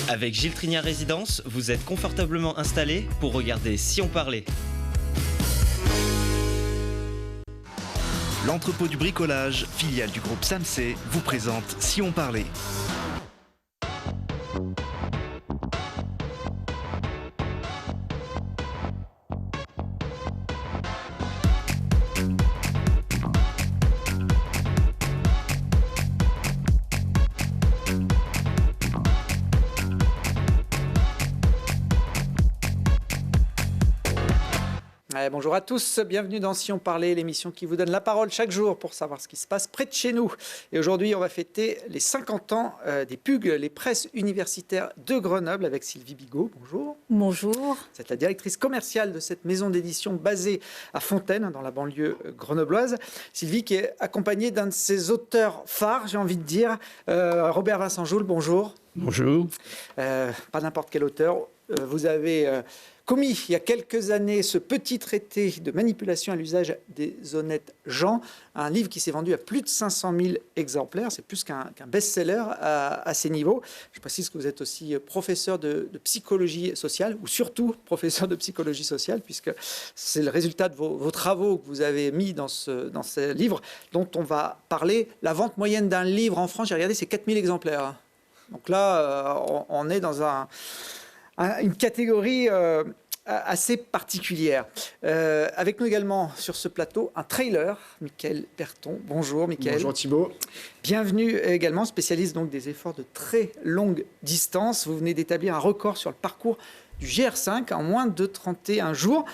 Avec Gilles Trinière Résidence, vous êtes confortablement installé pour regarder Si on parlait. L'entrepôt du bricolage, filiale du groupe Samsey, vous présente Si on parlait. Bonjour à tous, bienvenue dans Si on parlait, l'émission qui vous donne la parole chaque jour pour savoir ce qui se passe près de chez nous. Et aujourd'hui, on va fêter les 50 ans des PUG, les presses universitaires de Grenoble, avec Sylvie Bigot. Bonjour. Bonjour. Vous êtes la directrice commerciale de cette maison d'édition basée à Fontaine, dans la banlieue grenobloise. Sylvie qui est accompagnée d'un de ses auteurs phares, j'ai envie de dire, Robert Vincent Joule. Bonjour. Bonjour. Pas n'importe quel auteur. Vous avez commis il y a quelques années ce petit traité de manipulation à l'usage des honnêtes gens, un livre qui s'est vendu à plus de 500 000 exemplaires, c'est plus qu'un best-seller à ces niveaux. Je précise que vous êtes aussi professeur de psychologie sociale, ou surtout professeur de psychologie sociale, puisque c'est le résultat de vos travaux que vous avez mis dans ce livre, dont on va parler. La vente moyenne d'un livre en France, j'ai regardé, c'est 4 000 exemplaires. Donc là, on est dans une catégorie assez particulière. Avec nous également sur ce plateau, un trailer, Mickaël Berton. Bonjour Mickaël. Bonjour Thibault. Bienvenue également, spécialiste donc des efforts de très longue distance. Vous venez d'établir un record sur le parcours du GR5 en moins de 31 jours.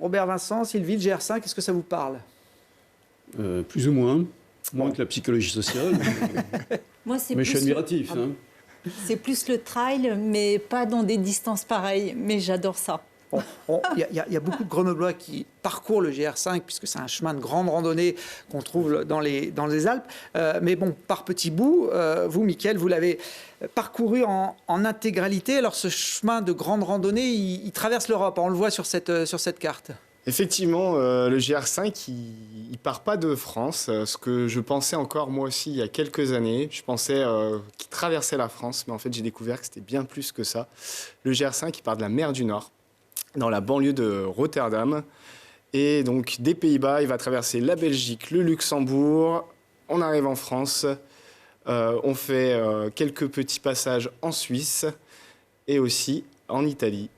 Robert Vincent, Sylvie, le GR5, est-ce que ça vous parle ? Plus ou moins que la psychologie sociale. Moi, mais je suis admiratif. C'est plus le trail, mais pas dans des distances pareilles. Mais j'adore ça. Il y a beaucoup de Grenoblois qui parcourent le GR5, puisque c'est un chemin de grande randonnée qu'on trouve dans les Alpes. Mais bon, par petits bouts, vous, Mickaël, vous l'avez parcouru en intégralité. Alors, ce chemin de grande randonnée, il traverse l'Europe. On le voit sur cette carte. Effectivement, le GR5, il part pas de France, ce que je pensais encore moi aussi il y a quelques années. Je pensais qu'il traversait la France, mais en fait j'ai découvert que c'était bien plus que ça. Le GR5, il part de la mer du Nord, dans la banlieue de Rotterdam. Et donc des Pays-Bas, il va traverser la Belgique, le Luxembourg. On arrive en France, on fait quelques petits passages en Suisse et aussi en Italie.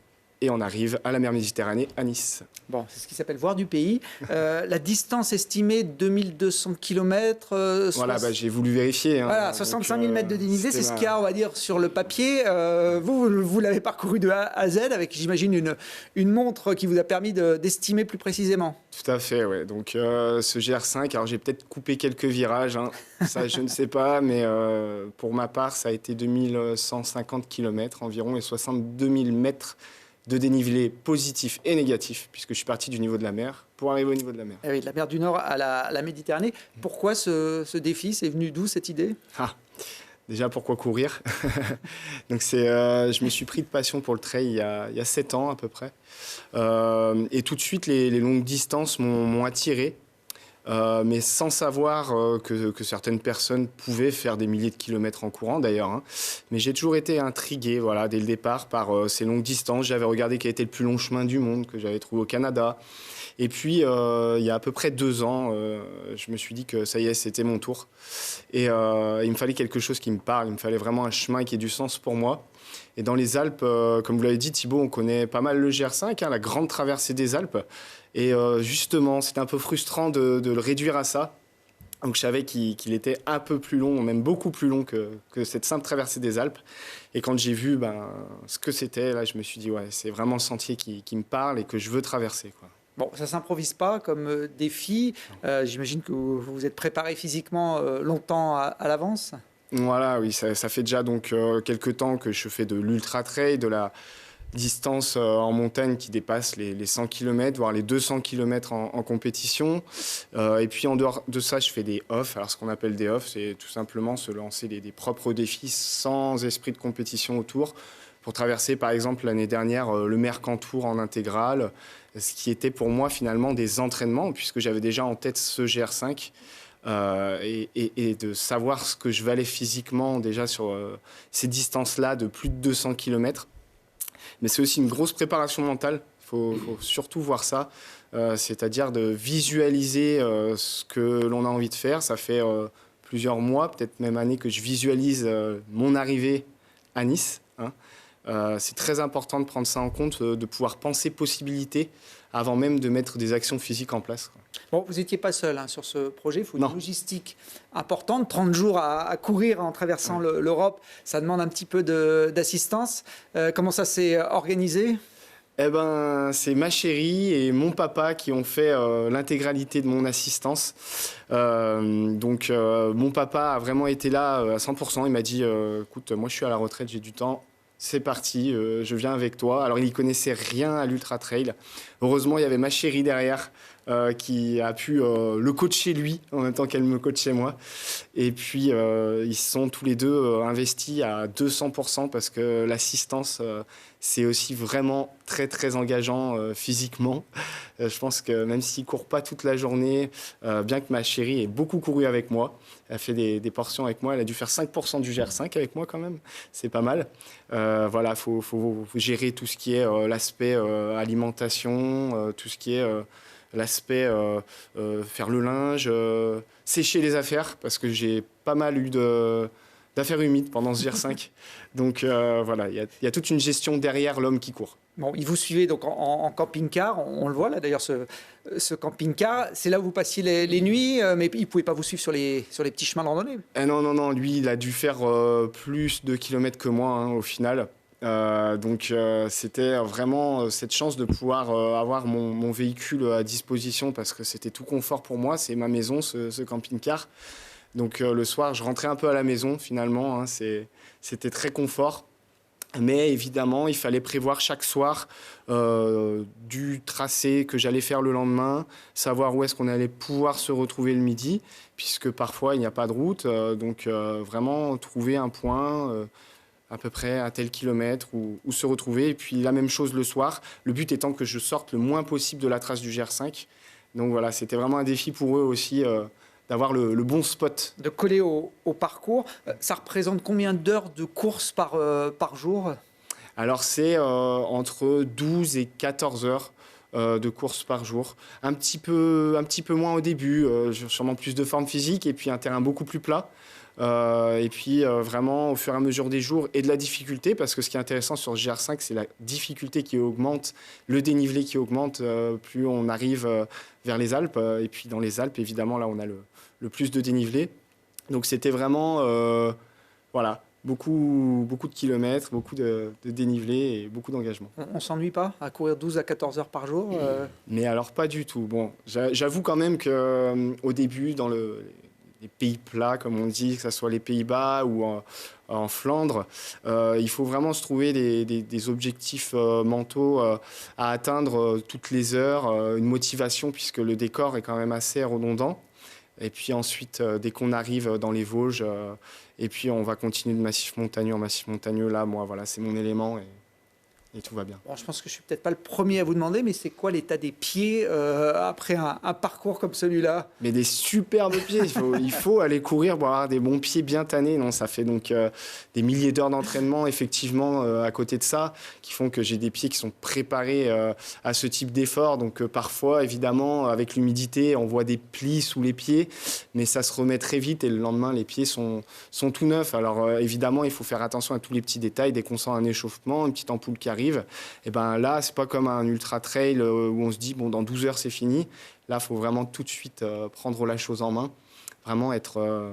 Et on arrive à la mer Méditerranée, à Nice. Bon, c'est ce qui s'appelle voir du pays. La distance estimée, 2200 km. Voilà, j'ai voulu vérifier. Voilà, 65 000 mètres de dénivelé, c'est ce qu'il y a, on va dire, sur le papier. Vous l'avez parcouru de A à Z avec, j'imagine, une montre qui vous a permis d'estimer plus précisément. Tout à fait, ouais. Donc, ce GR5, alors j'ai peut-être coupé quelques virages, ça je ne sais pas, mais pour ma part, ça a été 2150 km environ et 62 000 mètres de dénivelé positif et négatif, puisque je suis parti du niveau de la mer pour arriver au niveau de la mer. Et oui, de la mer du Nord à la Méditerranée. Pourquoi ce défi ? C'est venu d'où cette idée ? Déjà, pourquoi courir ? Donc, je me suis pris de passion pour le trail il y a 7 ans à peu près. Et tout de suite, les longues distances m'ont attiré. Mais sans savoir que certaines personnes pouvaient faire des milliers de kilomètres en courant d'ailleurs. Mais j'ai toujours été intrigué dès le départ par ces longues distances. J'avais regardé quel était le plus long chemin du monde que j'avais trouvé au Canada. Et puis, il y a à peu près 2 ans, je me suis dit que ça y est, c'était mon tour. Et il me fallait quelque chose qui me parle. Il me fallait vraiment un chemin qui ait du sens pour moi. Et dans les Alpes, comme vous l'avez dit Thibault, on connaît pas mal le GR5, la grande traversée des Alpes. Et justement, c'était un peu frustrant de le réduire à ça. Donc je savais qu'il était un peu plus long, même beaucoup plus long que cette simple traversée des Alpes. Et quand j'ai vu ce que c'était, là, je me suis dit, ouais, c'est vraiment le sentier qui me parle et que je veux traverser, quoi. Bon, ça ne s'improvise pas comme défi. J'imagine que vous vous êtes préparé physiquement longtemps à l'avance. Voilà, oui, ça fait déjà donc quelques temps que je fais de l'ultra-trail, de la distance en montagne qui dépasse les 100 km, voire les 200 km en compétition. Et puis en dehors de ça, je fais des off. Alors ce qu'on appelle des off, c'est tout simplement se lancer des propres défis sans esprit de compétition autour. Pour traverser par exemple l'année dernière le Mercantour en intégrale, ce qui était pour moi finalement des entraînements, puisque j'avais déjà en tête ce GR5. et de savoir ce que je valais physiquement déjà sur ces distances-là de plus de 200 km. Mais c'est aussi une grosse préparation mentale. Faut surtout voir ça, c'est-à-dire de visualiser ce que l'on a envie de faire. Ça fait plusieurs mois, peut-être même années, que je visualise mon arrivée à Nice. Hein. C'est très important de prendre ça en compte, de pouvoir penser possibilités avant même de mettre des actions physiques en place. Bon, vous n'étiez pas seul sur ce projet, il faut une logistique importante, 30 jours à courir en traversant l'Europe, ça demande un petit peu d'assistance. Comment ça s'est organisé ? Eh ben, c'est ma chérie et mon papa qui ont fait l'intégralité de mon assistance. Donc, mon papa a vraiment été là à 100%. Il m'a dit, écoute, moi je suis à la retraite, j'ai du temps. C'est parti, je viens avec toi. Alors, il n'y connaissait rien à l'Ultra Trail. Heureusement, il y avait ma chérie derrière qui a pu le coacher lui en même temps qu'elle me coachait moi. Et puis, ils sont tous les deux investis à 200% parce que l'assistance, c'est aussi vraiment très, très engageant physiquement. Je pense que même s'il ne court pas toute la journée, bien que ma chérie ait beaucoup couru avec moi, elle a fait des portions avec moi, elle a dû faire 5% du GR5 avec moi quand même, c'est pas mal. Voilà, faut gérer tout ce qui est l'aspect alimentation, tout ce qui est l'aspect faire le linge, sécher les affaires, parce que j'ai pas mal eu d'affaires humides pendant ce GR5. Donc voilà, il y a toute une gestion derrière l'homme qui court. Bon, il vous suivait donc en camping-car, on le voit là d'ailleurs, ce camping-car. C'est là où vous passiez les nuits, mais il ne pouvait pas vous suivre sur les petits chemins de randonnée. Non, lui, il a dû faire plus de kilomètres que moi hein, au final. Donc c'était vraiment cette chance de pouvoir avoir mon véhicule à disposition parce que c'était tout confort pour moi, c'est ma maison, ce camping-car. Donc le soir, je rentrais un peu à la maison finalement, hein, c'était très confort. Mais évidemment, il fallait prévoir chaque soir du tracé que j'allais faire le lendemain, savoir où est-ce qu'on allait pouvoir se retrouver le midi, puisque parfois il n'y a pas de route. Donc vraiment trouver un point à peu près à tel kilomètre où se retrouver. Et puis la même chose le soir, le but étant que je sorte le moins possible de la trace du GR5. Donc voilà, c'était vraiment un défi pour eux aussi d'avoir le bon spot. De coller au parcours. Ça représente combien d'heures de course par jour ? Alors c'est entre 12 et 14 heures de course par jour. Un petit peu moins au début, sûrement plus de forme physique et puis un terrain beaucoup plus plat. Et puis vraiment au fur et à mesure des jours et de la difficulté, parce que ce qui est intéressant sur ce GR5, c'est la difficulté qui augmente, le dénivelé qui augmente plus on arrive vers les Alpes. Et puis dans les Alpes, évidemment, là on a le plus de dénivelé. Donc c'était vraiment voilà, beaucoup de kilomètres, beaucoup de dénivelé et beaucoup d'engagement. On ne s'ennuie pas à courir 12 à 14 heures par jour Mais alors pas du tout. Bon, j'avoue quand même qu'au début, dans les pays plats, comme on dit, que ce soit les Pays-Bas ou en Flandre, il faut vraiment se trouver des objectifs mentaux à atteindre toutes les heures, une motivation puisque le décor est quand même assez redondant. Et puis ensuite, dès qu'on arrive dans les Vosges, et puis on va continuer de massif montagneux en massif montagneux, là, moi, voilà, c'est mon élément et tout va bien. Bon, je pense que je ne suis peut-être pas le premier à vous demander, mais c'est quoi l'état des pieds après un parcours comme celui-là ? Mais des superbes pieds, il faut aller courir pour avoir des bons pieds bien tannés. Non, ça fait donc des milliers d'heures d'entraînement, effectivement, à côté de ça, qui font que j'ai des pieds qui sont préparés à ce type d'effort. Donc parfois, évidemment, avec l'humidité, on voit des plis sous les pieds, mais ça se remet très vite et le lendemain, les pieds sont tout neufs. Alors évidemment, il faut faire attention à tous les petits détails. Dès qu'on sent un échauffement, une petite ampoule qui arrive, et ben là, c'est pas comme un ultra trail où on se dit bon, dans 12 heures c'est fini. Là, il faut vraiment tout de suite prendre la chose en main, vraiment être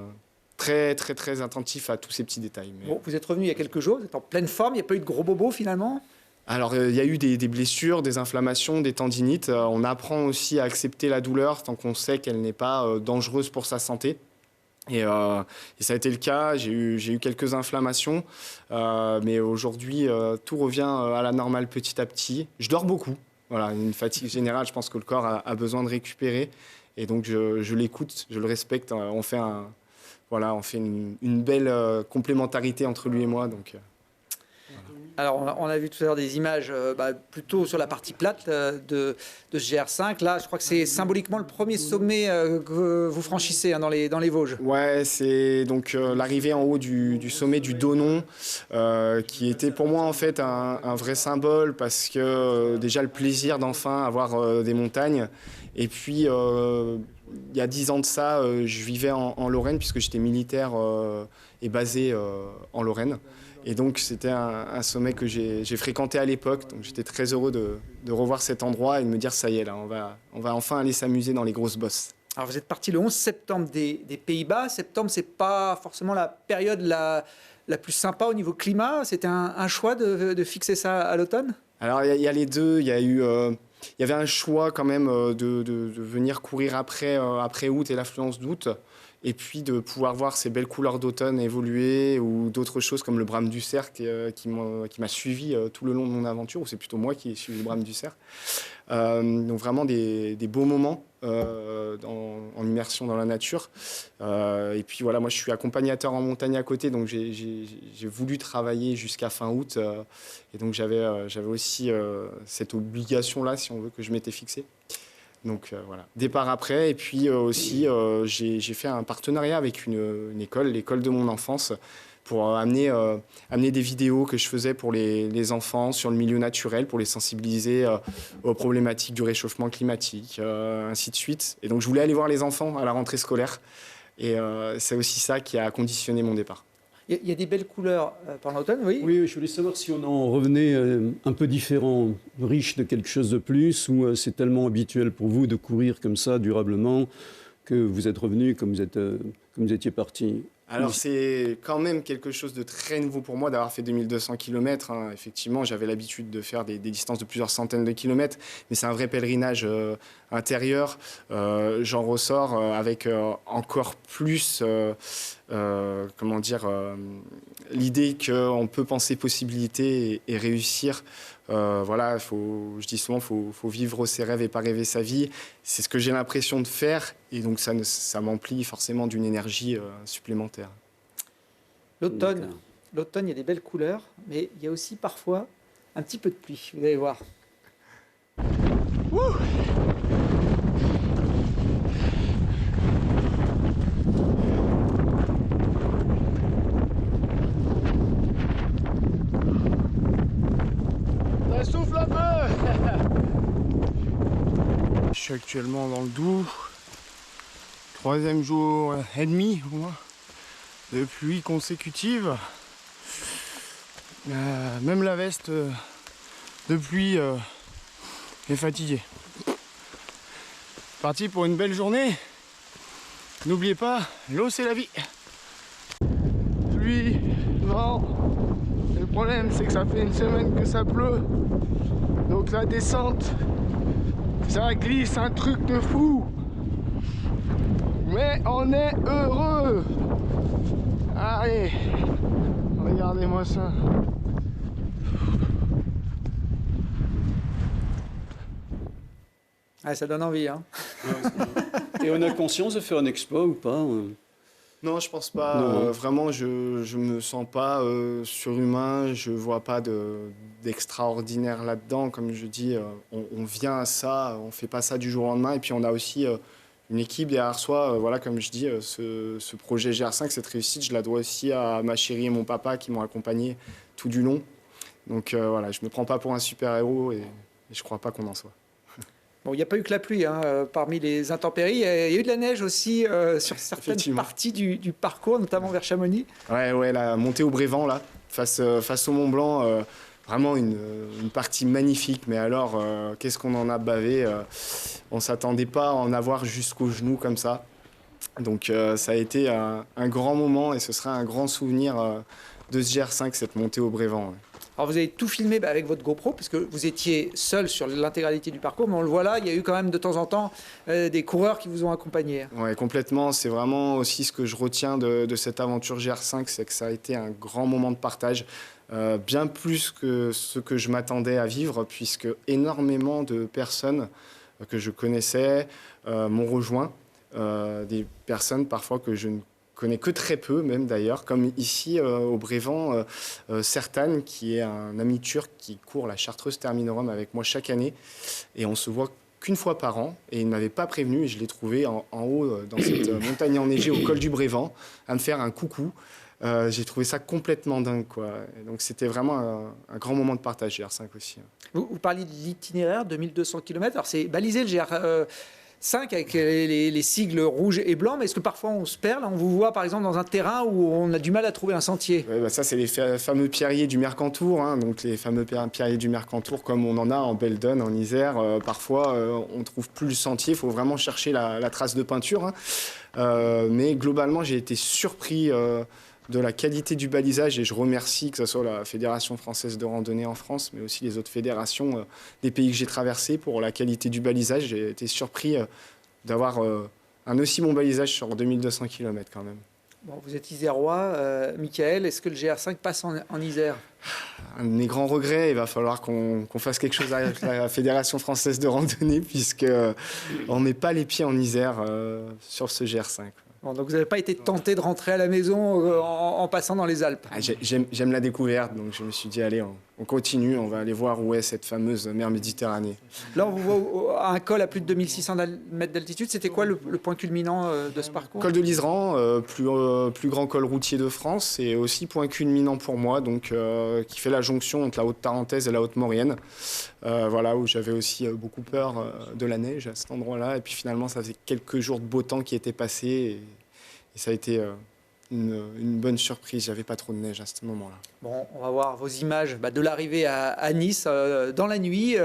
très très très attentif à tous ces petits détails. Mais... Bon, vous êtes revenu il y a quelques jours, vous êtes en pleine forme, il n'y a pas eu de gros bobos finalement ? Alors, il y a eu des blessures, des inflammations, des tendinites. On apprend aussi à accepter la douleur tant qu'on sait qu'elle n'est pas dangereuse pour sa santé. Et ça a été le cas, j'ai eu quelques inflammations, mais aujourd'hui, tout revient à la normale petit à petit. Je dors beaucoup, voilà, une fatigue générale, je pense que le corps a besoin de récupérer. Et donc, je l'écoute, je le respecte. On fait une belle complémentarité entre lui et moi. Donc. Alors, on a vu tout à l'heure des images plutôt sur la partie plate de ce GR5. Là, je crois que c'est symboliquement le premier sommet que vous franchissez dans les Vosges. Ouais, c'est donc l'arrivée en haut du sommet du Donon, qui était pour moi en fait un vrai symbole, parce que déjà le plaisir d'enfin avoir des montagnes. Et puis, il y a 10 ans de ça, je vivais en Lorraine, puisque j'étais militaire et basé en Lorraine. Et donc, c'était un sommet que j'ai fréquenté à l'époque. Donc, j'étais très heureux de revoir cet endroit et de me dire, ça y est, là, on va enfin aller s'amuser dans les grosses bosses. Alors, vous êtes parti le 11 septembre des Pays-Bas. Septembre, c'est pas forcément la période la plus sympa au niveau climat. C'était un choix de fixer ça à l'automne? Alors, il y a les deux. Il y avait un choix quand même de venir courir après août et l'affluence d'août. Et puis de pouvoir voir ces belles couleurs d'automne évoluer, ou d'autres choses comme le brame du cerf qui m'a suivi tout le long de mon aventure, ou c'est plutôt moi qui ai suivi le brame du cerf. Donc vraiment des beaux moments en immersion dans la nature. Et puis voilà, moi je suis accompagnateur en montagne à côté, donc j'ai voulu travailler jusqu'à fin août. Et donc j'avais aussi cette obligation-là, si on veut, que je m'étais fixée. Donc voilà, départ après. Et puis aussi, j'ai fait un partenariat avec une école, l'école de mon enfance, pour amener des vidéos que je faisais pour les enfants sur le milieu naturel, pour les sensibiliser aux problématiques du réchauffement climatique, ainsi de suite. Et donc je voulais aller voir les enfants à la rentrée scolaire. Et c'est aussi ça qui a conditionné mon départ. Il y a des belles couleurs pendant l'automne, oui. Oui, je voulais savoir si on en revenait un peu différent, riche de quelque chose de plus, ou c'est tellement habituel pour vous de courir comme ça durablement que vous êtes revenu comme vous étiez parti. Alors c'est quand même quelque chose de très nouveau pour moi d'avoir fait 2200 km. Hein. Effectivement, j'avais l'habitude de faire des distances de plusieurs centaines de kilomètres, mais c'est un vrai pèlerinage intérieur. J'en ressors avec encore plus, l'idée qu'on peut penser possibilité et réussir. Voilà, je dis souvent, faut vivre ses rêves et pas rêver sa vie. C'est ce que j'ai l'impression de faire, et donc ça m'emplit forcément d'une énergie supplémentaire. L'automne, il y a des belles couleurs, mais il y a aussi parfois un petit peu de pluie, vous allez voir. Ça souffle un peu. Je suis actuellement dans le Doubs, 3e jour et demi au moins de pluie consécutive. Même la veste de pluie est fatiguée. Parti pour une belle journée. N'oubliez pas, l'eau c'est la vie. Pluie, vent. Le problème c'est que ça fait une semaine que ça pleut. Donc la descente, ça glisse un truc de fou. Mais on est heureux. Allez, regardez-moi ça. Ah, ça donne envie, hein. Et on a conscience de faire un exploit ou pas? Non, je pense pas. Non. Vraiment, je me sens pas surhumain. Je vois pas d'extraordinaire là-dedans. Comme je dis, on vient à ça, on fait pas ça du jour au lendemain. Et puis on a aussi une équipe derrière soi. Voilà, comme je dis, ce projet GR5, cette réussite, je la dois aussi à ma chérie et mon papa qui m'ont accompagné tout du long. Donc voilà, je me prends pas pour un super-héros et je crois pas qu'on en soit. Bon, il n'y a pas eu que la pluie parmi les intempéries. Il y a eu de la neige aussi sur certaines parties du parcours, notamment vers Chamonix. Ouais, la montée au Brévent, là, face au Mont Blanc, vraiment une partie magnifique. Mais alors, qu'est-ce qu'on en a bavé. On ne s'attendait pas à en avoir jusqu'aux genoux comme ça. Donc ça a été un grand moment et ce sera un grand souvenir de ce GR5, cette montée au Brévent. Ouais. Alors vous avez tout filmé avec votre GoPro, puisque vous étiez seul sur l'intégralité du parcours, mais on le voit là, il y a eu quand même de temps en temps des coureurs qui vous ont accompagné. Oui, complètement. C'est vraiment aussi ce que je retiens de cette aventure GR5, c'est que ça a été un grand moment de partage, bien plus que ce que je m'attendais à vivre, puisque énormément de personnes que je connaissais m'ont rejoint, des personnes parfois que je ne connais que très peu, même d'ailleurs, comme ici au Brévent, Sertan, qui est un ami turc qui court la Chartreuse Terminorum avec moi chaque année. Et on se voit qu'une fois par an. Et il ne m'avait pas prévenu. Et je l'ai trouvé en haut, dans cette montagne enneigée au col du Brévent, à me faire un coucou. J'ai trouvé ça complètement dingue, quoi. Et donc c'était vraiment un grand moment de partage, GR5 aussi. Vous parliez de l'itinéraire, 2200 km. Alors c'est balisé le GR5 avec les sigles rouges et blancs, mais est-ce que parfois on se perd? Là, on vous voit par exemple dans un terrain où on a du mal à trouver un sentier. Ouais, bah ça, c'est les fameux pierriers du Mercantour, hein, donc les fameux pierriers du Mercantour, comme on en a en Belledonne, en Isère. Parfois, on ne trouve plus le sentier, il faut vraiment chercher la trace de peinture. Hein. Mais globalement, j'ai été surpris de la qualité du balisage, et je remercie que ce soit la Fédération française de randonnée en France, mais aussi les autres fédérations des pays que j'ai traversés pour la qualité du balisage. J'ai été surpris d'avoir un aussi bon balisage sur 2200 km quand même. Bon, vous êtes isérois, Michael, est-ce que le GR5 passe en Isère? Un de mes grands regrets, il va falloir qu'on fasse quelque chose avec la Fédération française de randonnée, puisqu'on ne met pas les pieds en Isère sur ce GR5. Bon, donc vous n'avez pas été tenté de rentrer à la maison en passant dans les Alpes? J'aime la découverte, donc je me suis dit, allez, on continue, on va aller voir où est cette fameuse mer Méditerranée. Là, on vous voit à un col à plus de 2600 mètres d'altitude. C'était quoi le point culminant de ce parcours? Col de l'Iseran, plus grand col routier de France, et aussi point culminant pour moi, donc, qui fait la jonction entre la Haute-Tarentaise et la Haute-Maurienne. Voilà, où j'avais aussi beaucoup peur de la neige à cet endroit-là. Et puis finalement, ça faisait quelques jours de beau temps qui étaient passés. Et ça a été une bonne surprise. J'avais pas trop de neige à ce moment-là. Bon, on va voir vos images de l'arrivée à Nice dans la nuit.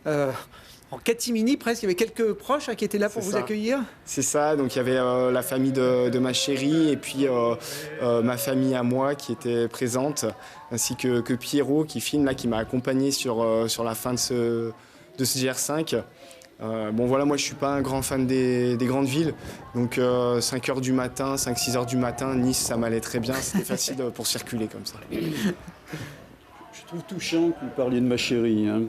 En catimini presque, il y avait quelques proches qui étaient là pour vous accueillir. C'est ça, donc il y avait la famille de ma chérie et puis ma famille à moi qui était présente, ainsi que Pierrot qui filme là, qui m'a accompagné sur la fin de ce GR5. Bon voilà, moi je suis pas un grand fan des grandes villes, donc 5h du matin, 5-6 heures du matin, Nice ça m'allait très bien, c'était facile pour circuler comme ça. Je trouve touchant que vous parliez de ma chérie. Hein.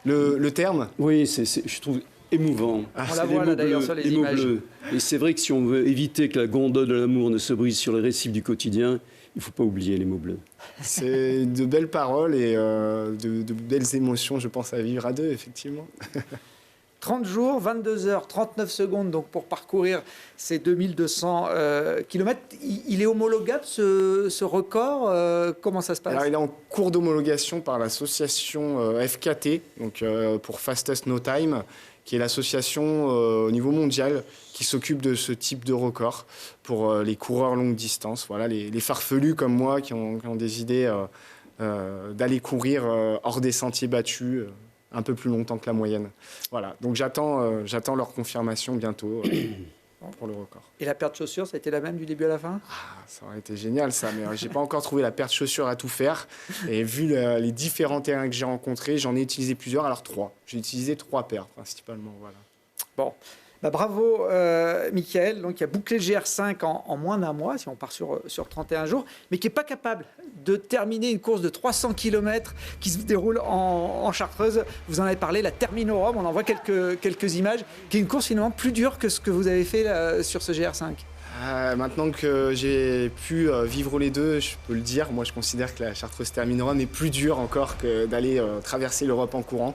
Le terme? Oui, je trouve émouvant. On la voit là d'ailleurs sur les images. Bleus. Et c'est vrai que si on veut éviter que la gondole de l'amour ne se brise sur les récifs du quotidien, il ne faut pas oublier les mots bleus. C'est de belles paroles et de belles émotions, je pense, à vivre à deux, effectivement. 30 jours, 22 heures, 39 secondes donc pour parcourir ces 2200 km. Il est homologable ce record? Comment ça se passe? Alors, il est en cours d'homologation par l'association FKT, donc pour Fastest No Time, qui est l'association au niveau mondial qui s'occupe de ce type de record pour les coureurs longue distance. Voilà, les farfelus comme moi qui ont des idées d'aller courir hors des sentiers battus un peu plus longtemps que la moyenne. Voilà, donc j'attends leur confirmation bientôt pour le record. Et la paire de chaussures, ça a été la même du début à la fin? Ça aurait été génial ça, mais j'ai pas encore trouvé la paire de chaussures à tout faire. Et vu les différents terrains que j'ai rencontrés, j'en ai utilisé plusieurs, alors 3. J'ai utilisé 3 paires principalement, voilà. Bon. Bravo Michael, donc il a bouclé le GR5 en moins d'un mois, si on part sur 31 jours, mais qui n'est pas capable de terminer une course de 300 km qui se déroule en Chartreuse. Vous en avez parlé, la Terminorum, on en voit quelques images, qui est une course finalement plus dure que ce que vous avez fait là, sur ce GR5. Maintenant que j'ai pu vivre les deux, je peux le dire, moi je considère que la Chartreuse Terminorum est plus dure encore que d'aller traverser l'Europe en courant.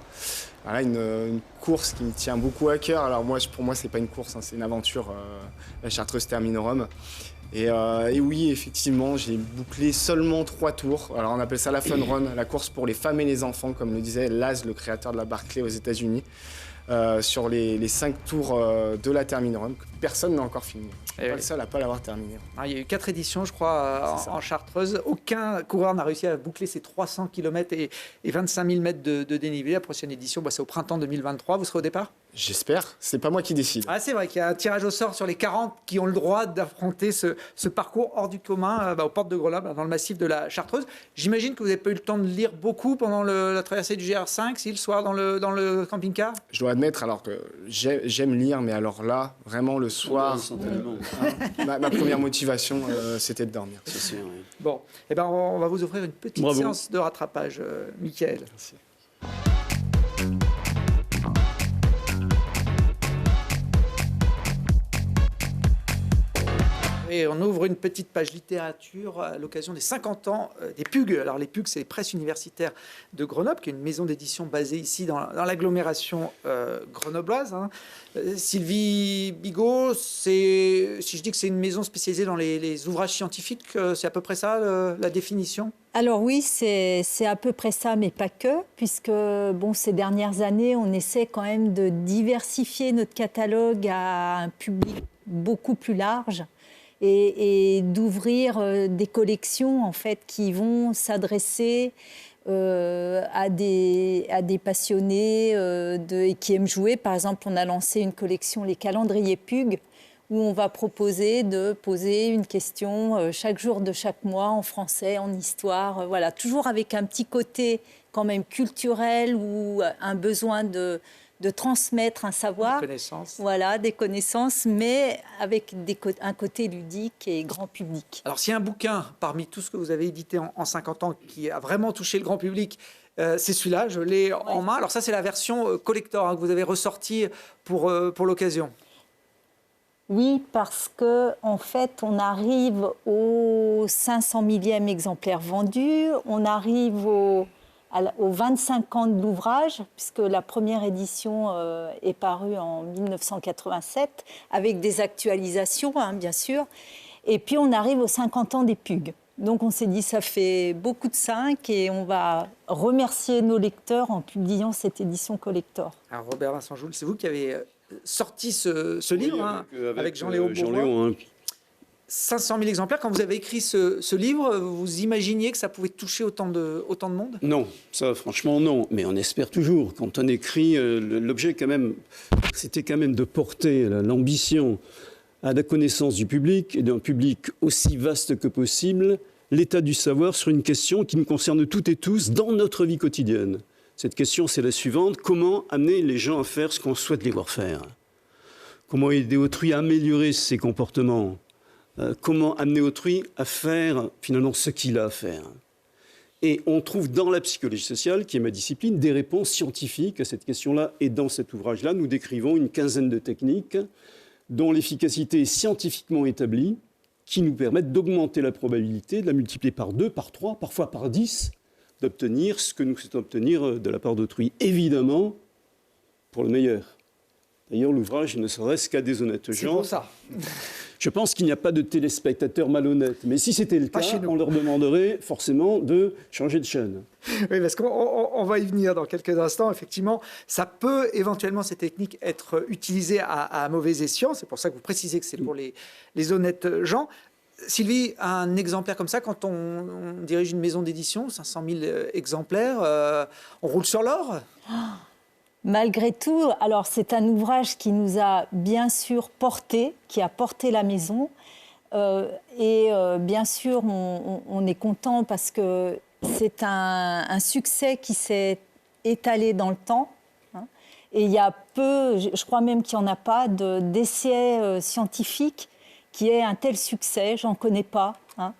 Voilà, une course qui me tient beaucoup à cœur. Alors pour moi, c'est pas une course, hein, c'est une aventure, la Chartreuse Terminorum. Et oui, effectivement, j'ai bouclé seulement 3 tours. Alors on appelle ça la Fun Run, la course pour les femmes et les enfants, comme le disait Laz, le créateur de la Barclay aux États-Unis. Sur les 5 tours de la Terminorum, que personne n'a encore fini. Je suis pas le seul à ne pas l'avoir terminé. Alors, il y a eu 4 éditions, je crois, en Chartreuse. Aucun coureur n'a réussi à boucler ces 300 km et 25 000 mètres de dénivelé. La prochaine édition, c'est au printemps 2023. Vous serez au départ? J'espère. C'est pas moi qui décide. C'est vrai qu'il y a un tirage au sort sur les 40 qui ont le droit d'affronter ce parcours hors du commun aux portes de Grenoble, dans le massif de la Chartreuse. J'imagine que vous n'avez pas eu le temps de lire beaucoup pendant la traversée du GR5, si le soir dans le camping-car? Je dois admettre alors que j'aime lire, mais alors là, vraiment le soir, ma première motivation, c'était de dormir. C'est sûr, oui. Bon, on va vous offrir une petite séance de rattrapage, Michael. Merci. Et on ouvre une petite page littérature à l'occasion des 50 ans des PUG. Alors les PUG, c'est les presses universitaires de Grenoble, qui est une maison d'édition basée ici dans l'agglomération grenobloise. Hein. Sylvie Bigot, si je dis que c'est une maison spécialisée dans les ouvrages scientifiques, c'est à peu près ça la définition? Alors oui, c'est à peu près ça, mais pas que, puisque bon, ces dernières années, on essaie quand même de diversifier notre catalogue à un public beaucoup plus large et d'ouvrir des collections en fait qui vont s'adresser à des passionnés et qui aiment jouer. Par exemple, on a lancé une collection Les calendriers PUG, où on va proposer de poser une question chaque jour de chaque mois en français, en histoire, voilà, toujours avec un petit côté quand même culturel ou un besoin de transmettre un savoir. Des connaissances. Voilà, des connaissances, mais avec un côté ludique et grand public. Alors s'il y a un bouquin parmi tout ce que vous avez édité en 50 ans qui a vraiment touché le grand public, c'est celui-là, je l'ai en main. Alors ça, c'est la version collector hein, que vous avez ressortie pour l'occasion. Oui, parce qu'en fait, on arrive au 500 millième exemplaire vendu, on arrive aux 25 ans de l'ouvrage, puisque la première édition est parue en 1987, avec des actualisations, hein, bien sûr. Et puis, on arrive aux 50 ans des PUG. Donc, on s'est dit, ça fait beaucoup de 5 et on va remercier nos lecteurs en publiant cette édition collector. Alors, Robert Vincent Joule, c'est vous qui avez sorti ce livre oui, avec Jean-Léo Bourgoin. Hein. 500 000 exemplaires. Quand vous avez écrit ce livre, vous imaginiez que ça pouvait toucher autant de monde? Non, ça franchement non, mais on espère toujours. Quand on écrit, l'objet quand même, c'était quand même de porter l'ambition à la connaissance du public, et d'un public aussi vaste que possible, l'état du savoir sur une question qui nous concerne toutes et tous dans notre vie quotidienne. Cette question, c'est la suivante: comment amener les gens à faire ce qu'on souhaite les voir faire? Comment aider autrui à améliorer ses comportements? Comment amener autrui à faire finalement ce qu'il a à faire? Et on trouve dans la psychologie sociale, qui est ma discipline, des réponses scientifiques à cette question-là. Et dans cet ouvrage-là, nous décrivons une quinzaine de techniques dont l'efficacité est scientifiquement établie, qui nous permettent d'augmenter la probabilité, de la multiplier par 2, par 3, parfois par 10, d'obtenir ce que nous souhaitons obtenir de la part d'autrui. Évidemment, pour le meilleur. D'ailleurs, l'ouvrage ne s'adresse qu'à des honnêtes gens. C'est pour ça. Je pense qu'il n'y a pas de téléspectateurs malhonnêtes. Mais si c'était le cas, on leur demanderait forcément de changer de chaîne. Oui, parce qu'on va y venir dans quelques instants. Effectivement, ça peut éventuellement, ces techniques, être utilisées à mauvais escient. C'est pour ça que vous précisez que c'est pour les honnêtes gens. Sylvie, un exemplaire comme ça, quand on dirige une maison d'édition, 500 000 exemplaires, on roule sur l'or? Malgré tout, alors c'est un ouvrage qui nous a bien sûr porté, qui a porté la maison. Bien sûr, on est content parce que c'est un succès qui s'est étalé dans le temps. Hein, et il y a peu, je crois même qu'il n'y en a pas, d'essais scientifiques qui aient un tel succès. J'en connais pas. Hein.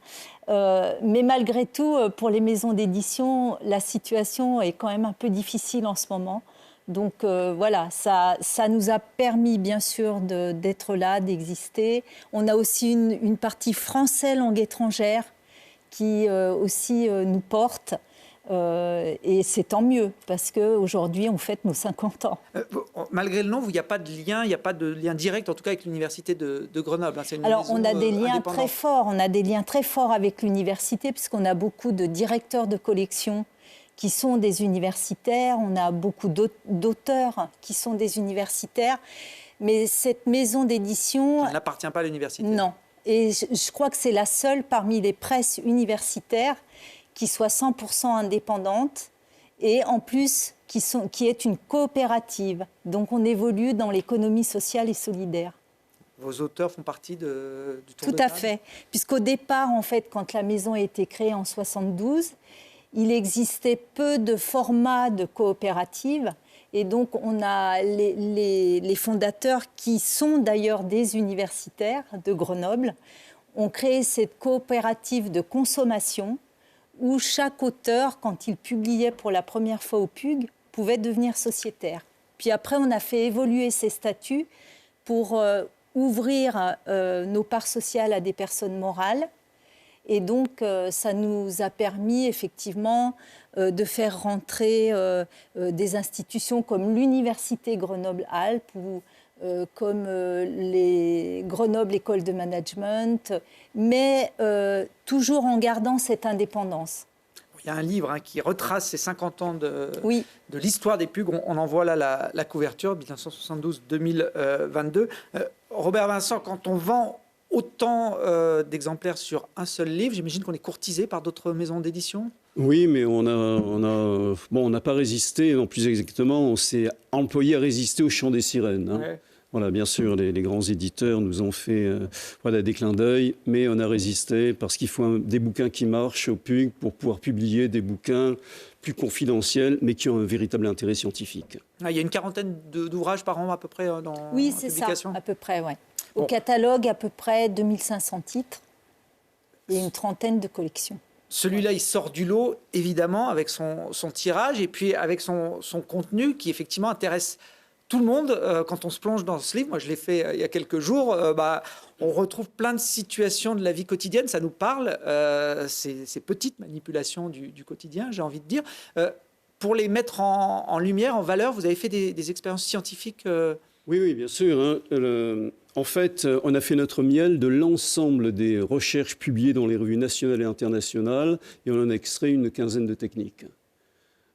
Mais malgré tout, pour les maisons d'édition, la situation est quand même un peu difficile en ce moment. Donc voilà, ça nous a permis bien sûr d'être là, d'exister. On a aussi une partie français langue étrangère qui aussi nous porte. Et c'est tant mieux, parce qu'aujourd'hui, on fête nos 50 ans. Malgré le nom, il n'y a pas de lien direct, en tout cas avec l'université de Grenoble. Hein. Alors, on a des liens très forts. On a des liens très forts avec l'université, puisqu'on a beaucoup de directeurs de collection qui sont des universitaires. On a beaucoup d'auteurs qui sont des universitaires. Mais cette maison d'édition... Ça n'appartient pas à l'université. Non. Et je crois que c'est la seule parmi les presses universitaires qui soit 100% indépendante et en plus qui est une coopérative. Donc on évolue dans l'économie sociale et solidaire. Vos auteurs font partie du tour de table ? Tout à fait. Puisqu'au départ, en fait, quand la maison a été créée en 72, il existait peu de formats de coopératives. Et donc, on a les fondateurs, qui sont d'ailleurs des universitaires de Grenoble, ont créé cette coopérative de consommation où chaque auteur, quand il publiait pour la première fois au PUG, pouvait devenir sociétaire. Puis après, on a fait évoluer ces statuts pour ouvrir nos parts sociales à des personnes morales. Et donc, ça nous a permis effectivement de faire rentrer des institutions comme l'Université Grenoble-Alpes ou comme les Grenoble École de Management, mais toujours en gardant cette indépendance. Il y a un livre qui retrace ces 50 ans de l'histoire des PUG. On en voit là la couverture, 1972-2022. Robert Vincent, quand on vend autant d'exemplaires sur un seul livre, j'imagine qu'on est courtisé par d'autres maisons d'édition? Oui, mais on n'a pas résisté, non plus exactement, on s'est employé à résister au chant des sirènes. Hein. Ouais. Voilà, bien sûr, les grands éditeurs nous ont fait des clins d'œil, mais on a résisté parce qu'il faut des bouquins qui marchent au PUG pour pouvoir publier des bouquins plus confidentiels, mais qui ont un véritable intérêt scientifique. Il y a une quarantaine d'ouvrages par an à peu près dans la publication? Oui, c'est ça, à peu près, oui. Au catalogue, à peu près 2500 titres et une trentaine de collections. Celui-là, il sort du lot, évidemment, avec son tirage et puis avec son contenu qui, effectivement, intéresse tout le monde. Quand on se plonge dans ce livre, moi je l'ai fait il y a quelques jours, on retrouve plein de situations de la vie quotidienne, ça nous parle, ces petites manipulations du quotidien, j'ai envie de dire. Pour les mettre en lumière, en valeur, vous avez fait des expériences scientifiques Oui, bien sûr. Hein. En fait, on a fait notre miel de l'ensemble des recherches publiées dans les revues nationales et internationales et on en a extrait une quinzaine de techniques.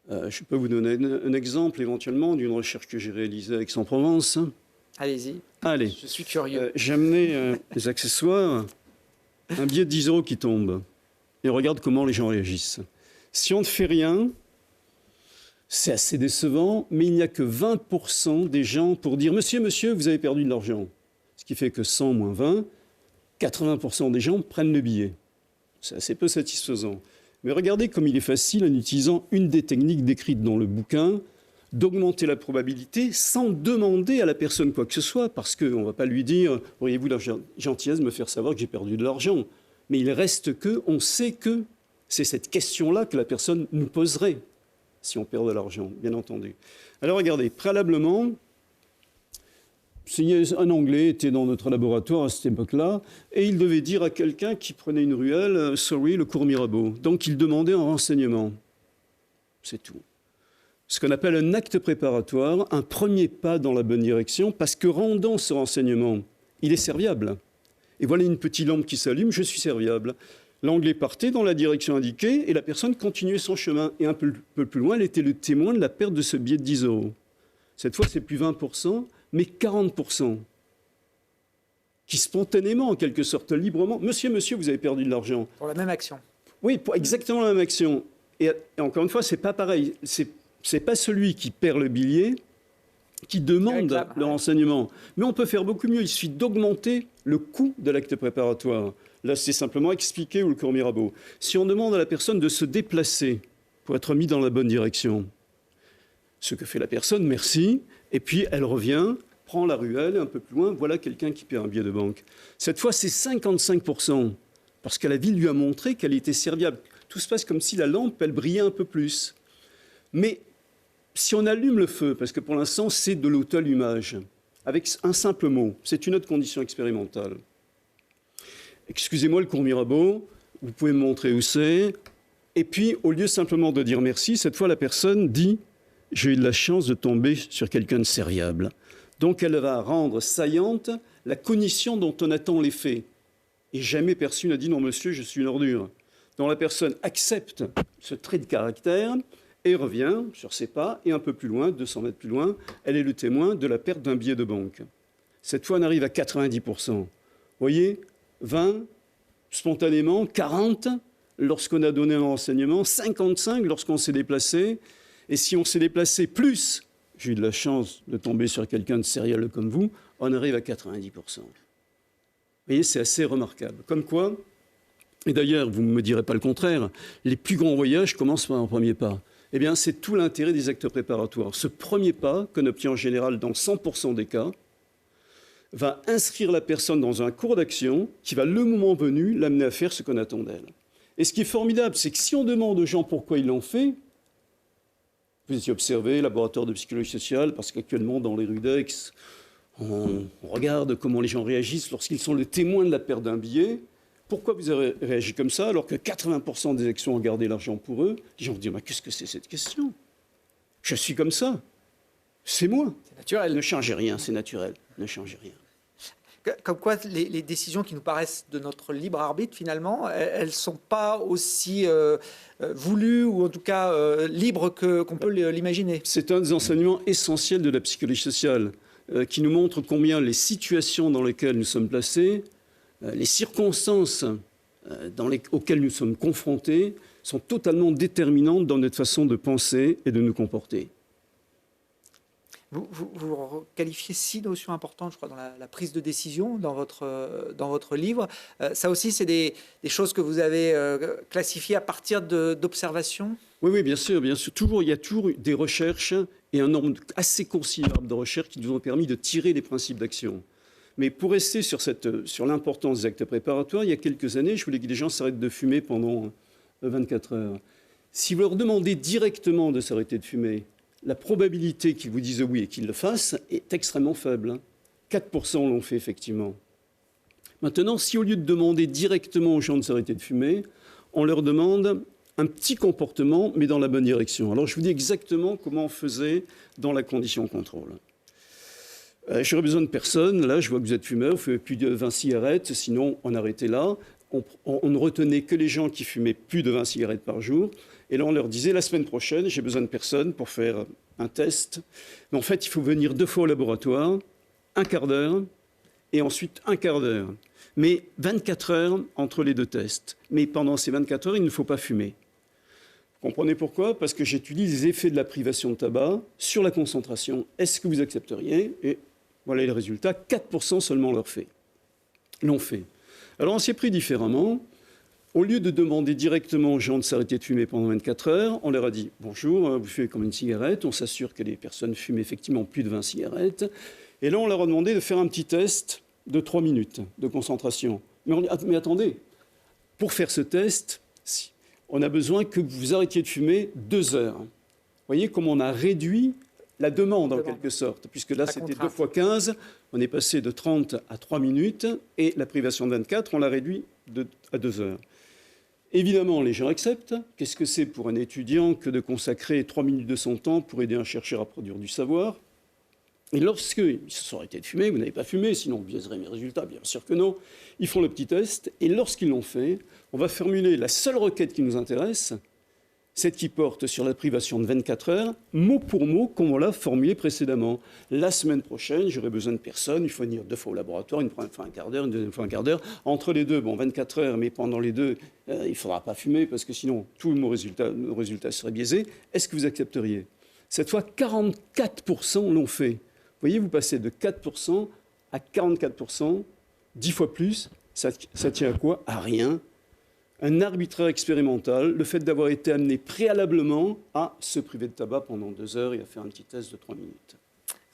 Je peux vous donner un exemple éventuellement d'une recherche que j'ai réalisée à Aix-en-Provence. Allez-y. Allez. Je suis curieux. J'ai amené des accessoires, un billet de 10 € qui tombe et regarde comment les gens réagissent. Si on ne fait rien, c'est assez décevant, mais il n'y a que 20% des gens pour dire « Monsieur, vous avez perdu de l'argent ». Ce qui fait que 100 moins 20, 80% des gens prennent le billet. C'est assez peu satisfaisant. Mais regardez comme il est facile, en utilisant une des techniques décrites dans le bouquin, d'augmenter la probabilité sans demander à la personne quoi que ce soit, parce qu'on ne va pas lui dire « Auriez-vous la gentillesse de me faire savoir que j'ai perdu de l'argent ?» Mais il reste on sait que c'est cette question-là que la personne nous poserait si on perd de l'argent, bien entendu. Alors regardez, préalablement, un Anglais était dans notre laboratoire à cette époque-là, et il devait dire à quelqu'un qui prenait une ruelle « Sorry, le cours Mirabeau ». Donc il demandait un renseignement. C'est tout. Ce qu'on appelle un acte préparatoire, un premier pas dans la bonne direction, parce que rendant ce renseignement, il est serviable. Et voilà une petite lampe qui s'allume, je suis serviable. L'Anglais partait dans la direction indiquée, et la personne continuait son chemin. Et un peu plus loin, elle était le témoin de la perte de ce billet de 10 €. Cette fois, c'est plus 20%, mais 40%, qui spontanément, en quelque sorte, librement, « Monsieur, vous avez perdu de l'argent ». Pour la même action. Oui, pour exactement la même action. Et encore une fois, c'est pas pareil. C'est pas celui qui perd le billet qui demande le renseignement. Mais on peut faire beaucoup mieux. Il suffit d'augmenter le coût de l'acte préparatoire. Là, c'est simplement expliquer ou le cours Mirabeau. Si on demande à la personne de se déplacer pour être mis dans la bonne direction, ce que fait la personne, merci, et puis elle revient, prend la ruelle, un peu plus loin, voilà quelqu'un qui perd un billet de banque. Cette fois, c'est 55%, parce que la ville lui a montré qu'elle était serviable. Tout se passe comme si la lampe, elle brillait un peu plus. Mais si on allume le feu, parce que pour l'instant, c'est de l'auto-allumage, avec un simple mot, c'est une autre condition expérimentale. Excusez-moi le cours Mirabeau, vous pouvez me montrer où c'est. Et puis, au lieu simplement de dire merci, cette fois, la personne dit « J'ai eu de la chance de tomber sur quelqu'un de serviable ». Donc, elle va rendre saillante la cognition dont on attend les faits. Et jamais personne n'a dit « Non, monsieur, je suis une ordure ». Donc, la personne accepte ce trait de caractère et revient sur ses pas, et un peu plus loin, 200 mètres plus loin, elle est le témoin de la perte d'un billet de banque. Cette fois, on arrive à 90%. Vous voyez, 20, spontanément, 40, lorsqu'on a donné un renseignement, 55 lorsqu'on s'est déplacé, et si on s'est déplacé plus, j'ai eu de la chance de tomber sur quelqu'un de sérieux comme vous, on arrive à 90%. Vous voyez, c'est assez remarquable. Comme quoi, et d'ailleurs, vous ne me direz pas le contraire, les plus grands voyages commencent par un premier pas. Eh bien, c'est tout l'intérêt des actes préparatoires. Ce premier pas, qu'on obtient en général dans 100% des cas, va inscrire la personne dans un cours d'action qui va, le moment venu, l'amener à faire ce qu'on attend d'elle. Et ce qui est formidable, c'est que si on demande aux gens pourquoi ils l'ont fait, vous étiez observé, laboratoire de psychologie sociale, parce qu'actuellement, dans les rues d'Aix, On regarde comment les gens réagissent lorsqu'ils sont le témoin de la perte d'un billet. Pourquoi vous avez réagi comme ça alors que 80% des actions ont gardé l'argent pour eux? Les gens vont dire, mais qu'est-ce que c'est cette question? Je suis comme ça. C'est moi. C'est naturel. Ne changez rien, c'est naturel. Ne changez rien. Comme quoi, les décisions qui nous paraissent de notre libre arbitre, finalement, elles ne sont pas aussi voulues ou en tout cas libres qu'on peut l'imaginer. C'est un des enseignements essentiels de la psychologie sociale qui nous montre combien les situations dans lesquelles nous sommes placés, les circonstances auxquelles nous sommes confrontés sont totalement déterminantes dans notre façon de penser et de nous comporter. Vous qualifiez 6 notions importantes, je crois, dans la prise de décision dans votre livre. Ça aussi, c'est des choses que vous avez classifiées à partir d'observations? Oui, bien sûr. Il y a toujours des recherches et un nombre assez considérable de recherches qui nous ont permis de tirer les principes d'action. Mais pour rester sur l'importance des actes préparatoires, il y a quelques années, je voulais que les gens s'arrêtent de fumer pendant 24 heures. Si vous leur demandez directement de s'arrêter de fumer, la probabilité qu'ils vous disent oui et qu'ils le fassent est extrêmement faible. 4% l'ont fait effectivement. Maintenant, si au lieu de demander directement aux gens de s'arrêter de fumer, on leur demande un petit comportement, mais dans la bonne direction. Alors je vous dis exactement comment on faisait dans la condition contrôle. J'aurais besoin de personne. Là, je vois que vous êtes fumeur, vous fumez plus de 20 cigarettes, sinon on arrêtait là. On ne retenait que les gens qui fumaient plus de 20 cigarettes par jour. Et là, on leur disait, la semaine prochaine, j'ai besoin de personne pour faire un test. Mais en fait, il faut venir 2 fois au laboratoire, un quart d'heure, et ensuite un quart d'heure. Mais 24 heures entre les 2 tests. Mais pendant ces 24 heures, il ne faut pas fumer. Vous comprenez pourquoi? Parce que j'étudie les effets de la privation de tabac sur la concentration. Est-ce que vous accepteriez? Et voilà les résultats. 4% seulement l'ont fait. Alors, on s'y est pris différemment. Au lieu de demander directement aux gens de s'arrêter de fumer pendant 24 heures, on leur a dit « Bonjour, vous fumez comme une cigarette ». On s'assure que les personnes fument effectivement plus de 20 cigarettes. Et là, on leur a demandé de faire un petit test de 3 minutes de concentration. Mais attendez, pour faire ce test, on a besoin que vous arrêtiez de fumer 2 heures. Vous voyez comment on a réduit la demande en quelque sorte, puisque là, c'était 2 fois 15. On est passé de 30 à 3 minutes et la privation de 24, on l'a réduit à 2 heures. Évidemment, les gens acceptent. Qu'est-ce que c'est pour un étudiant que de consacrer 3 minutes de son temps pour aider un chercheur à produire du savoir? Et lorsqu'ils se sont arrêtés de fumer, vous n'avez pas fumé, sinon vous biaiserez mes résultats, bien sûr que non. Ils font le petit test, et lorsqu'ils l'ont fait, on va formuler la seule requête qui nous intéresse, celle qui porte sur la privation de 24 heures, mot pour mot, comme on l'a formulé précédemment. La semaine prochaine, j'aurai besoin de personne, il faut venir 2 fois au laboratoire, une première fois un quart d'heure, une deuxième fois un quart d'heure. Entre les deux, 24 heures, mais pendant les deux, il ne faudra pas fumer, parce que sinon, tous nos résultats seraient biaisés. Est-ce que vous accepteriez? Cette fois, 44% l'ont fait. Vous voyez, vous passez de 4% à 44%, 10 fois plus. Ça tient à quoi? À rien. Un arbitraire expérimental, le fait d'avoir été amené préalablement à se priver de tabac pendant 2 heures et à faire un petit test de 3 minutes.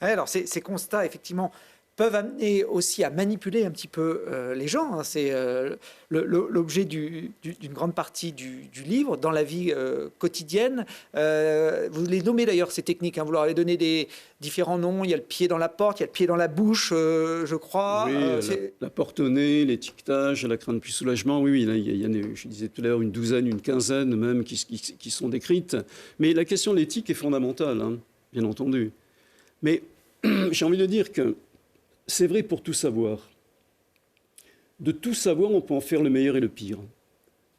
Alors, ces constats, effectivement, peuvent amener aussi à manipuler un petit peu les gens. C'est l'objet d'une grande partie du livre, dans la vie quotidienne. Vous les nommez d'ailleurs, ces techniques. Vous leur avez donné des différents noms. Il y a le pied dans la porte, il y a le pied dans la bouche, je crois. Oui, la porte au nez, l'étiquetage, la crainte plus soulagement. Oui, là, il y en a, je disais tout à l'heure, une douzaine, une quinzaine même qui sont décrites. Mais la question de l'éthique est fondamentale, bien entendu. Mais j'ai envie de dire que c'est vrai pour tout savoir. De tout savoir, on peut en faire le meilleur et le pire.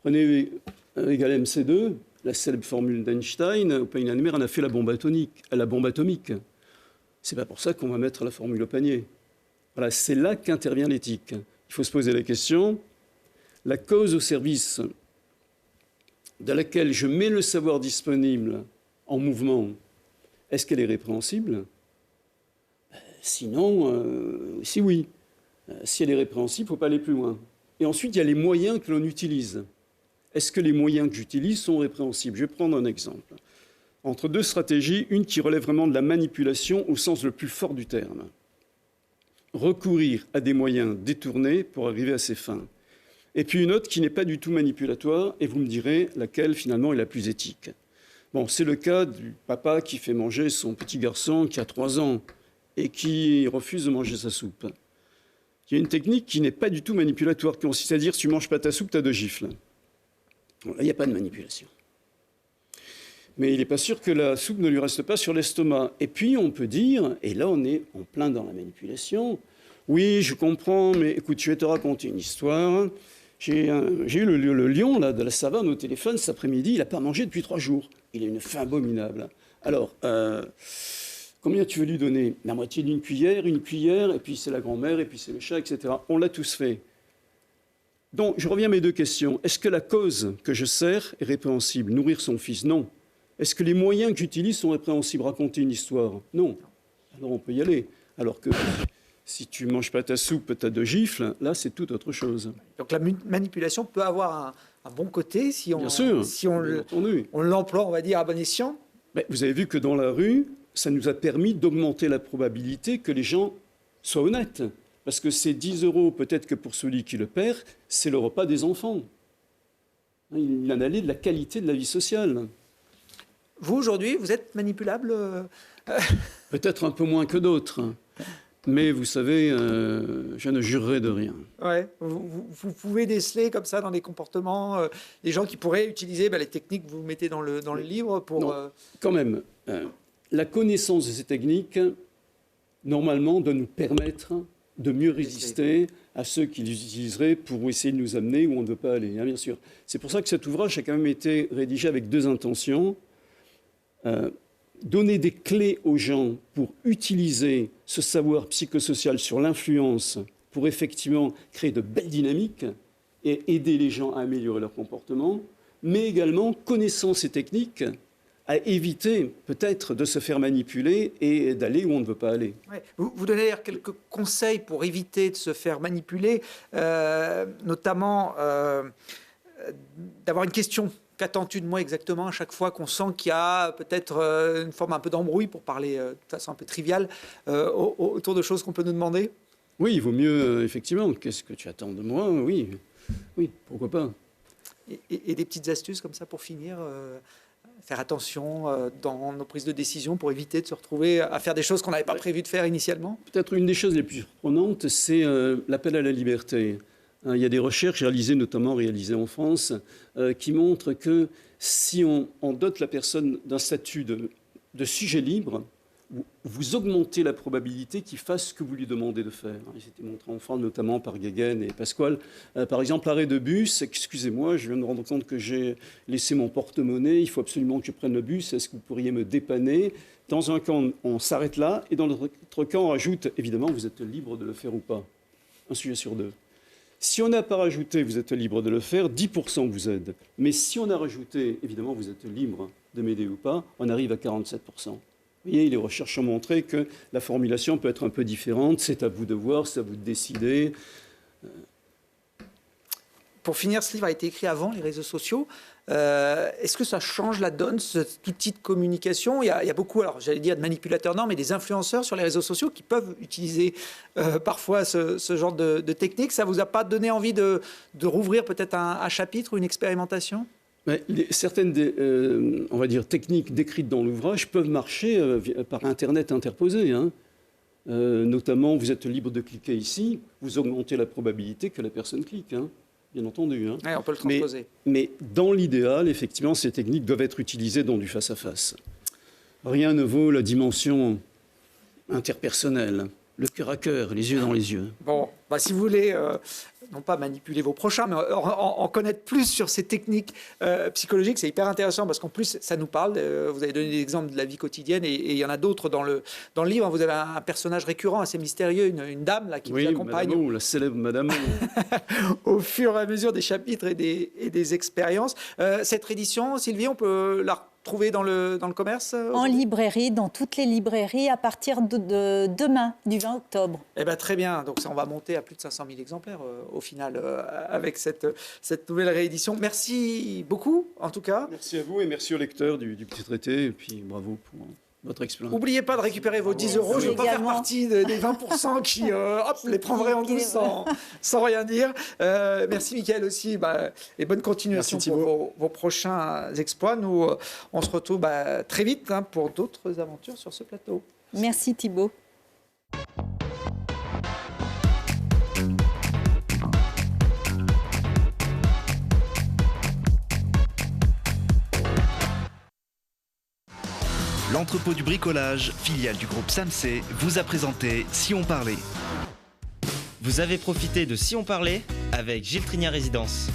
Prenez E égale MC2, la célèbre formule d'Einstein. Oppenheimer en a fait la bombe atomique. C'est pas pour ça qu'on va mettre la formule au panier. Voilà, c'est là qu'intervient l'éthique. Il faut se poser la question, la cause au service de laquelle je mets le savoir disponible en mouvement, est-ce qu'elle est répréhensible? Sinon, si oui. Si elle est répréhensible, il ne faut pas aller plus loin. Et ensuite, il y a les moyens que l'on utilise. Est-ce que les moyens que j'utilise sont répréhensibles? Je vais prendre un exemple. Entre 2 stratégies, une qui relève vraiment de la manipulation au sens le plus fort du terme. Recourir à des moyens détournés pour arriver à ses fins. Et puis une autre qui n'est pas du tout manipulatoire, et vous me direz laquelle finalement est la plus éthique. Bon, c'est le cas du papa qui fait manger son petit garçon qui a 3 ans. et qui refuse de manger sa soupe. Il y a une technique qui n'est pas du tout manipulatoire, qui consiste à dire si tu ne manges pas ta soupe, tu as 2 gifles. Bon, là, il n'y a pas de manipulation. Mais il n'est pas sûr que la soupe ne lui reste pas sur l'estomac. Et puis on peut dire, et là on est en plein dans la manipulation, oui, je comprends, mais écoute, je vais te raconter une histoire. J'ai eu le lion là, de la savane au téléphone cet après-midi, il n'a pas mangé depuis 3 jours. Il a une faim abominable. Alors, combien tu veux lui donner? La moitié d'une cuillère, une cuillère, et puis c'est la grand-mère, et puis c'est le chat, etc. On l'a tous fait. Donc, je reviens à mes 2 questions. Est-ce que la cause que je sers est répréhensible? Nourrir son fils? Non. Est-ce que les moyens que j'utilise sont répréhensibles? Raconter une histoire? Non. Alors on peut y aller. Alors que si tu ne manges pas ta soupe, tu as 2 gifles, là c'est tout autre chose. Donc la manipulation peut avoir un bon côté si on, Bien sûr, si on l'emploie, on va dire, à bon escient. Mais vous avez vu que dans la rue, ça nous a permis d'augmenter la probabilité que les gens soient honnêtes. Parce que ces 10 € peut-être que pour celui qui le perd, c'est le repas des enfants. Il en allait de la qualité de la vie sociale. Vous, aujourd'hui, vous êtes manipulable Peut-être un peu moins que d'autres. Mais vous savez, je ne jurerai de rien. Ouais. Vous pouvez déceler comme ça dans les comportements des gens qui pourraient utiliser les techniques que vous mettez dans le livre pour... Non, quand même, la connaissance de ces techniques, normalement, doit nous permettre de mieux résister à ceux qui les utiliseraient pour essayer de nous amener où on ne veut pas aller, hein, bien sûr. C'est pour ça que cet ouvrage a quand même été rédigé avec 2 intentions. Donner des clés aux gens pour utiliser ce savoir psychosocial sur l'influence pour effectivement créer de belles dynamiques et aider les gens à améliorer leur comportement, mais également, connaissant ces techniques, à éviter peut-être de se faire manipuler et d'aller où on ne veut pas aller. Ouais. Vous donnez d'ailleurs quelques conseils pour éviter de se faire manipuler, notamment d'avoir une question. Qu'attends-tu de moi exactement à chaque fois qu'on sent qu'il y a peut-être une forme un peu d'embrouille, pour parler de façon un peu triviale, autour de choses qu'on peut nous demander? Oui, il vaut mieux, effectivement. Qu'est-ce que tu attends de moi? Oui, pourquoi pas. Et des petites astuces comme ça pour finir, faire attention dans nos prises de décision pour éviter de se retrouver à faire des choses qu'on n'avait pas prévu de faire initialement? Peut-être une des choses les plus surprenantes, c'est l'appel à la liberté. Il y a des recherches notamment réalisées en France, qui montrent que si on dote la personne d'un statut de sujet libre, vous augmentez la probabilité qu'il fasse ce que vous lui demandez de faire. C'était montré en France notamment par Guéguen et Pasquale. Par exemple, arrêt de bus, excusez-moi, je viens de me rendre compte que j'ai laissé mon porte-monnaie, il faut absolument que je prenne le bus, est-ce que vous pourriez me dépanner? Dans un cas, on s'arrête là, et dans l'autre cas, on rajoute, évidemment, vous êtes libre de le faire ou pas. Un sujet sur 2. Si on n'a pas rajouté, vous êtes libre de le faire, 10% vous aide. Mais si on a rajouté, évidemment, vous êtes libre de m'aider ou pas, on arrive à 47%. Vous voyez, les recherches ont montré que la formulation peut être un peu différente. C'est à vous de voir, c'est à vous de décider. Pour finir, ce livre a été écrit avant les réseaux sociaux. Est-ce que ça change la donne, cet outil de communication? Il y a beaucoup, alors j'allais dire de manipulateurs, non, mais des influenceurs sur les réseaux sociaux qui peuvent utiliser parfois ce genre de technique. Ça ne vous a pas donné envie de rouvrir peut-être un chapitre ou une expérimentation? Certaines on va dire, techniques décrites dans l'ouvrage peuvent marcher par Internet interposé. Hein. Notamment, vous êtes libre de cliquer ici, vous augmentez la probabilité que la personne clique. Hein. Bien entendu. Hein. Oui, on peut le transposer. Mais dans l'idéal, effectivement, ces techniques doivent être utilisées dans du face-à-face. Rien ne vaut la dimension interpersonnelle, le cœur à cœur, les yeux dans les yeux. Bon, si vous voulez, non pas manipuler vos prochains, mais en connaître plus sur ces techniques psychologiques, c'est hyper intéressant parce qu'en plus, ça nous parle. Vous avez donné des exemples de la vie quotidienne et il y en a d'autres dans le livre. Vous avez un personnage récurrent assez mystérieux, une dame là, qui vous accompagne. Madame O, la célèbre Madame O. Au fur et à mesure des chapitres et des expériences. Cette édition, Sylvie, on peut la trouver dans le commerce? En librairie, dans toutes les librairies, à partir de demain, du 20 octobre. Eh bien, très bien. Donc, ça, on va monter à plus de 500 000 exemplaires au final avec cette nouvelle réédition. Merci beaucoup, en tout cas. Merci à vous et merci aux lecteurs du Petit Traité. Et puis, bravo pour votre expérience. N'oubliez pas de récupérer vos 10 €. Je ne veux pas faire partie des 20% qui les prendraient en douce sans rien dire. Merci, Mickaël, aussi. Et bonne continuation pour vos prochains exploits. Nous, on se retrouve très vite pour d'autres aventures sur ce plateau. Merci, Thibault. L'entrepôt du bricolage, filiale du groupe SAMC, vous a présenté Si on parlait. Vous avez profité de Si on parlait avec Gilles Trigna Résidence.